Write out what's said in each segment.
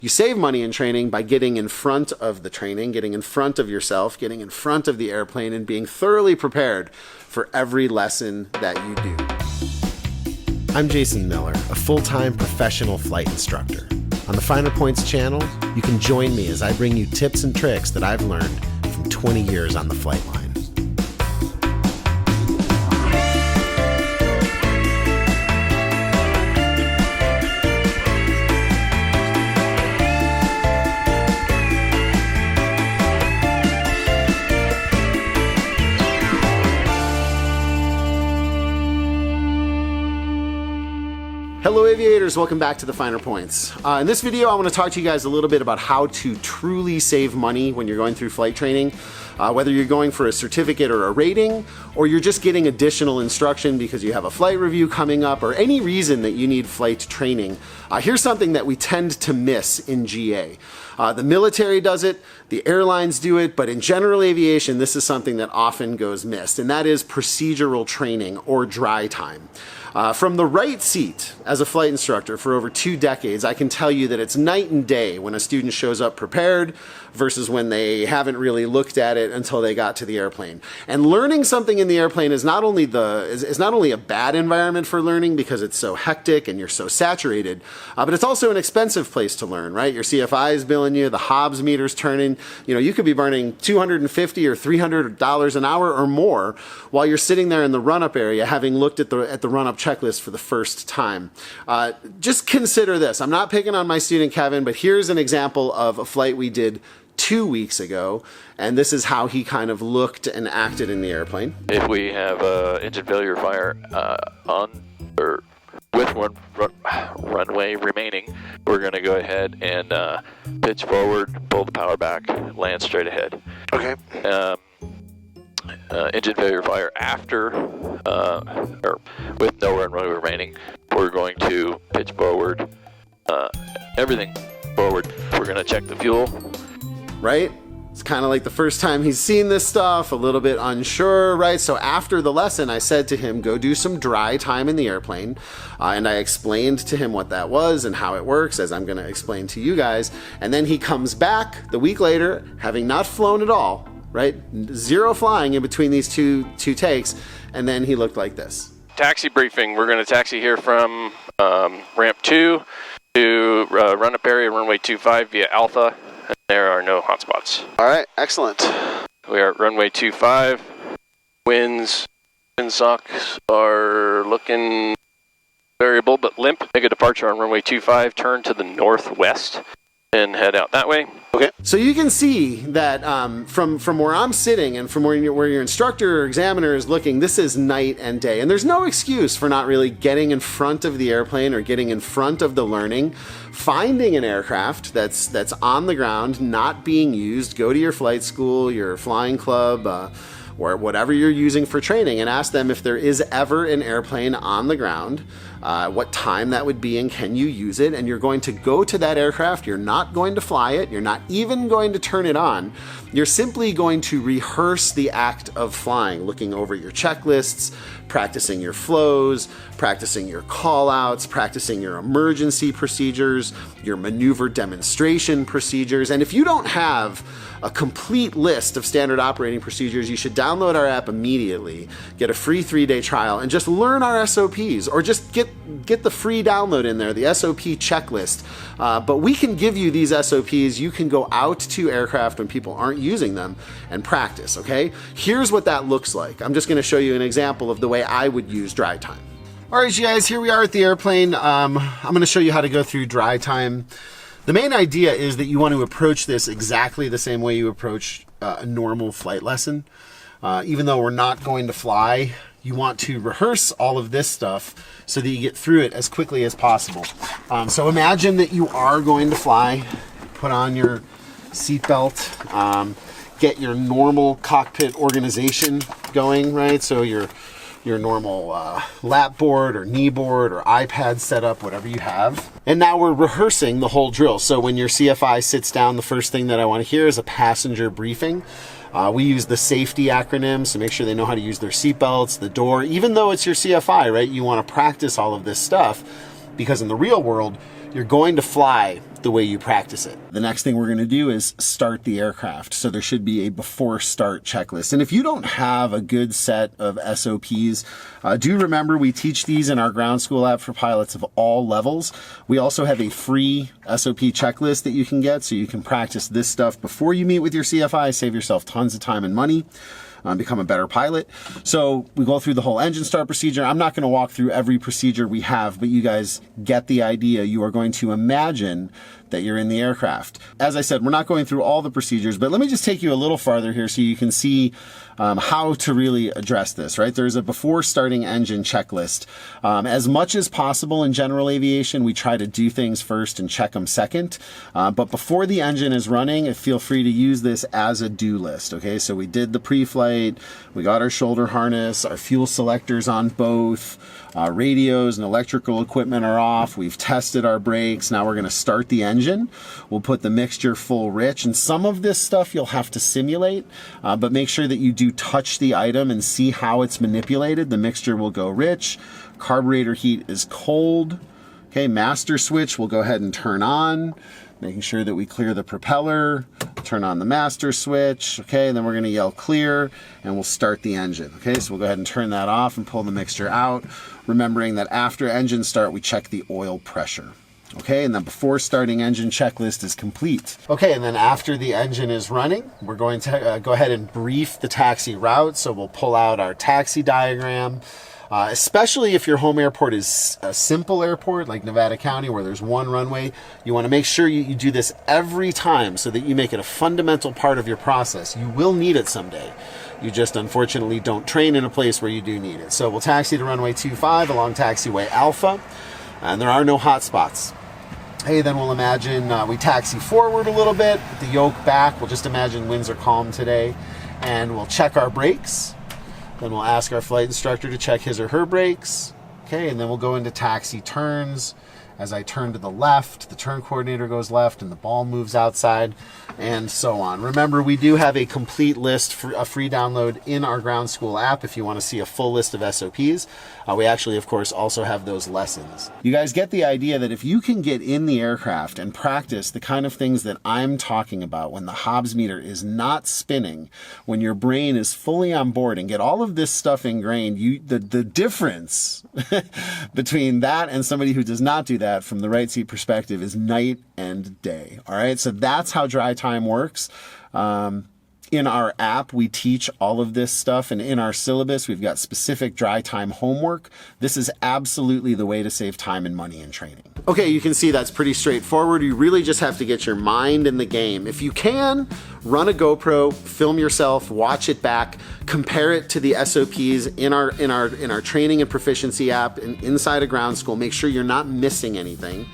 You save money in training by getting in front of the training, getting in front of yourself, getting in front of the airplane, and being thoroughly prepared for every lesson that you do. I'm Jason Miller, a full-time professional flight instructor. On the Finer Points channel, you can join me as I bring you tips and tricks that I've learned from 20 years on the flight line. Hello aviators, welcome back to the Finer Points. In this video I want to talk to you guys a little bit about how to truly save money when you're going through flight training. Whether you're going for a certificate or a rating, or you're just getting additional instruction because you have a flight review coming up, or any reason that you need flight training, here's something that we tend to miss in GA. The military does it, the airlines do it, but in general aviation this is something that often goes missed, and that is procedural training or dry time. From the right seat as a flight instructor for over 2 decades, I can tell you that it's night and day when a student shows up prepared versus when they haven't really looked at it until they got to the airplane. And learning something in the airplane is not only a bad environment for learning because it's so hectic and you're so saturated, but it's also an expensive place to learn, right? Your CFI is billing you, the Hobbs meter's turning, you could be burning $250 or $300 an hour or more while you're sitting there in the run-up area having looked at the run-up checklist for the first time. Just consider this. I'm not picking on my student Kevin, but here's an example of a flight we did 2 weeks ago, and this is how he kind of looked and acted in the airplane. If we have engine failure fire on or with one runway remaining, we're going to go ahead and pitch forward, pull the power back, land straight ahead. Okay. Engine failure fire after or with no runway remaining, we're going to pitch forward, everything forward. We're going to check the fuel. Right? It's kind of like the first time he's seen this stuff, a little bit unsure, right? So after the lesson, I said to him, go do some dry time in the airplane. And I explained to him what that was and how it works, as I'm going to explain to you guys. And then he comes back the week later, having not flown at all, right? Zero flying in between these two takes. And then he looked like this. Taxi briefing. We're going to taxi here from ramp 2 to run-up area runway 25 via Alpha. And there are no hotspots. All right, excellent. We are at runway 25. Winds, wind socks are looking variable but limp. Make a departure on runway 25, turn to the northwest and head out that way. Okay. So you can see that from where I'm sitting and from where your instructor or examiner is looking, this is night and day. And there's no excuse for not really getting in front of the airplane or getting in front of the learning. Finding an aircraft that's on the ground, not being used, go to your flight school, your flying club, or whatever you're using for training, and ask them if there is ever an airplane on the ground, what time that would be and can you use it. And you're going to go to that aircraft, you're not going to fly it, you're not even going to turn it on, you're simply going to rehearse the act of flying, looking over your checklists, practicing your flows, practicing your call-outs, practicing your emergency procedures, your maneuver demonstration procedures. And if you don't have a complete list of standard operating procedures, you should download our app immediately, get a free 3-day trial, and just learn our S.O.Ps, or just get the free download in there, the S.O.P checklist. But we can give you these S.O.Ps. You can go out to aircraft when people aren't using them and practice, okay? Here's what that looks like. I'm just gonna show you an example of the way I would use dry time. All right, you guys, here we are at the airplane. I'm gonna show you how to go through dry time. The main idea is that you want to approach this exactly the same way you approach a normal flight lesson. Even though we're not going to fly, you want to rehearse all of this stuff so that you get through it as quickly as possible. So imagine that you are going to fly, put on your seatbelt, get your normal cockpit organization going, right? So your normal lap board or knee board or iPad setup, whatever you have. And now we're rehearsing the whole drill. So when your CFI sits down, the first thing that I want to hear is a passenger briefing. We use the safety acronym, so make sure they know how to use their seatbelts, the door. Even though it's your CFI, right, you want to practice all of this stuff because in the real world, you're going to fly the way you practice it. The next thing we're going to do is start the aircraft. So there should be a before start checklist. And if you don't have a good set of SOPs, do remember we teach these in our ground school app for pilots of all levels. We also have a free SOP checklist that you can get so you can practice this stuff before you meet with your CFI, save yourself tons of time and money. Become a better pilot. So we go through the whole engine start procedure. I'm not going to walk through every procedure we have, but you guys get the idea. You are going to imagine that you're in the aircraft. As I said, we're not going through all the procedures, but let me just take you a little farther here so you can see how to really address this, right? There's a before starting engine checklist. As much as possible in general aviation, we try to do things first and check them second. But before the engine is running, feel free to use this as a do list, okay? So we did the pre-flight, we got our shoulder harness, our fuel selectors on both, radios and electrical equipment are off. We've tested our brakes. Now we're going to start the engine. We'll put the mixture full rich, and some of this stuff you'll have to simulate, but make sure that you do touch the item and see how it's manipulated. The mixture will go rich. Carburetor heat is cold. Okay, master switch we'll go ahead and turn on, making sure that we clear the propeller, turn on the master switch, okay, and then we're gonna yell clear, and we'll start the engine, okay? So we'll go ahead and turn that off and pull the mixture out, remembering that after engine start, we check the oil pressure. Okay, and then before starting engine checklist is complete. Okay, and then after the engine is running, we're going to go ahead and brief the taxi route. So we'll pull out our taxi diagram, especially if your home airport is a simple airport like Nevada County where there's one runway. You want to make sure you do this every time so that you make it a fundamental part of your process. You will need it someday. You just unfortunately don't train in a place where you do need it. So we'll taxi to runway 25 along taxiway Alpha, and there are no hot spots. Hey, then we'll imagine we taxi forward a little bit, with the yoke back. We'll just imagine winds are calm today, and we'll check our brakes. Then we'll ask our flight instructor to check his or her brakes. Okay, and then we'll go into taxi turns. As I turn to the left, the turn coordinator goes left and the ball moves outside, and so on. Remember, we do have a complete list for a free download in our ground school app if you want to see a full list of SOPs. We actually, of course, also have those lessons. You guys get the idea that if you can get in the aircraft and practice the kind of things that I'm talking about when the Hobbs meter is not spinning, when your brain is fully on board, and get all of this stuff ingrained, the difference between that and somebody who does not do that from the right seat perspective is night and day. All right, so that's how dry time works. In our app, we teach all of this stuff, and in our syllabus, we've got specific dry time homework. This is absolutely the way to save time and money in training. Okay, you can see that's pretty straightforward. You really just have to get your mind in the game. If you can, run a GoPro, film yourself, watch it back, compare it to the SOPs in our training and proficiency app and inside a ground school. Make sure you're not missing anything.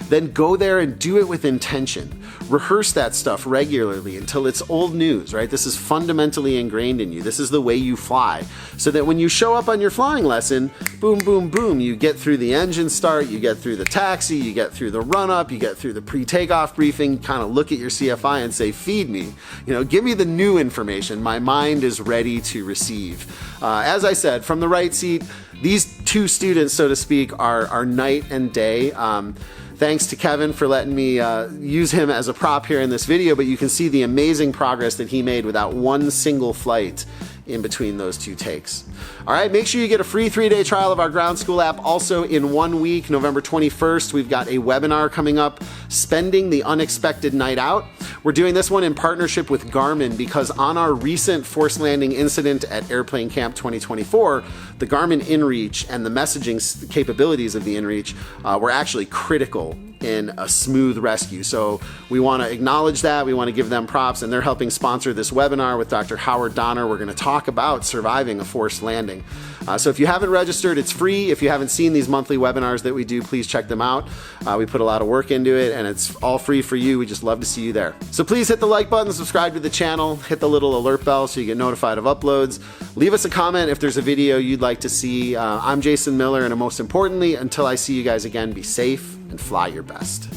Then go there and do it with intention. Rehearse that stuff regularly until it's old news, right? This is fundamentally ingrained in you. This is the way you fly. So that when you show up on your flying lesson, boom, boom, boom, you get through the engine start, you get through the taxi, you get through the run-up, you get through the pre-takeoff briefing, kind of look at your CFI and say, feed me. Give me the new information. My mind is ready to receive. As I said, from the right seat, these two students, so to speak, are night and day. Thanks to Kevin for letting me use him as a prop here in this video, but you can see the amazing progress that he made without one single flight in between those two takes. All right, make sure you get a free 3-day trial of our ground school app. Also in 1 week, November 21st, we've got a webinar coming up, Spending the Unexpected Night Out. We're doing this one in partnership with Garmin because on our recent forced landing incident at Airplane Camp 2024, the Garmin InReach and the messaging capabilities of the InReach were actually critical in a smooth rescue. So we want to acknowledge that. We want to give them props, and they're helping sponsor this webinar with Dr. Howard Donner. We're going to talk about surviving a forced landing. So if you haven't registered, it's free. If you haven't seen these monthly webinars that we do, please check them out. We put a lot of work into it, and it's all free for you. We just love to see you there. So please hit the like button, subscribe to the channel, hit the little alert bell so you get notified of uploads. Leave us a comment if there's a video you'd like to see. I'm Jason Miller, and most importantly, until I see you guys again, be safe and fly your best.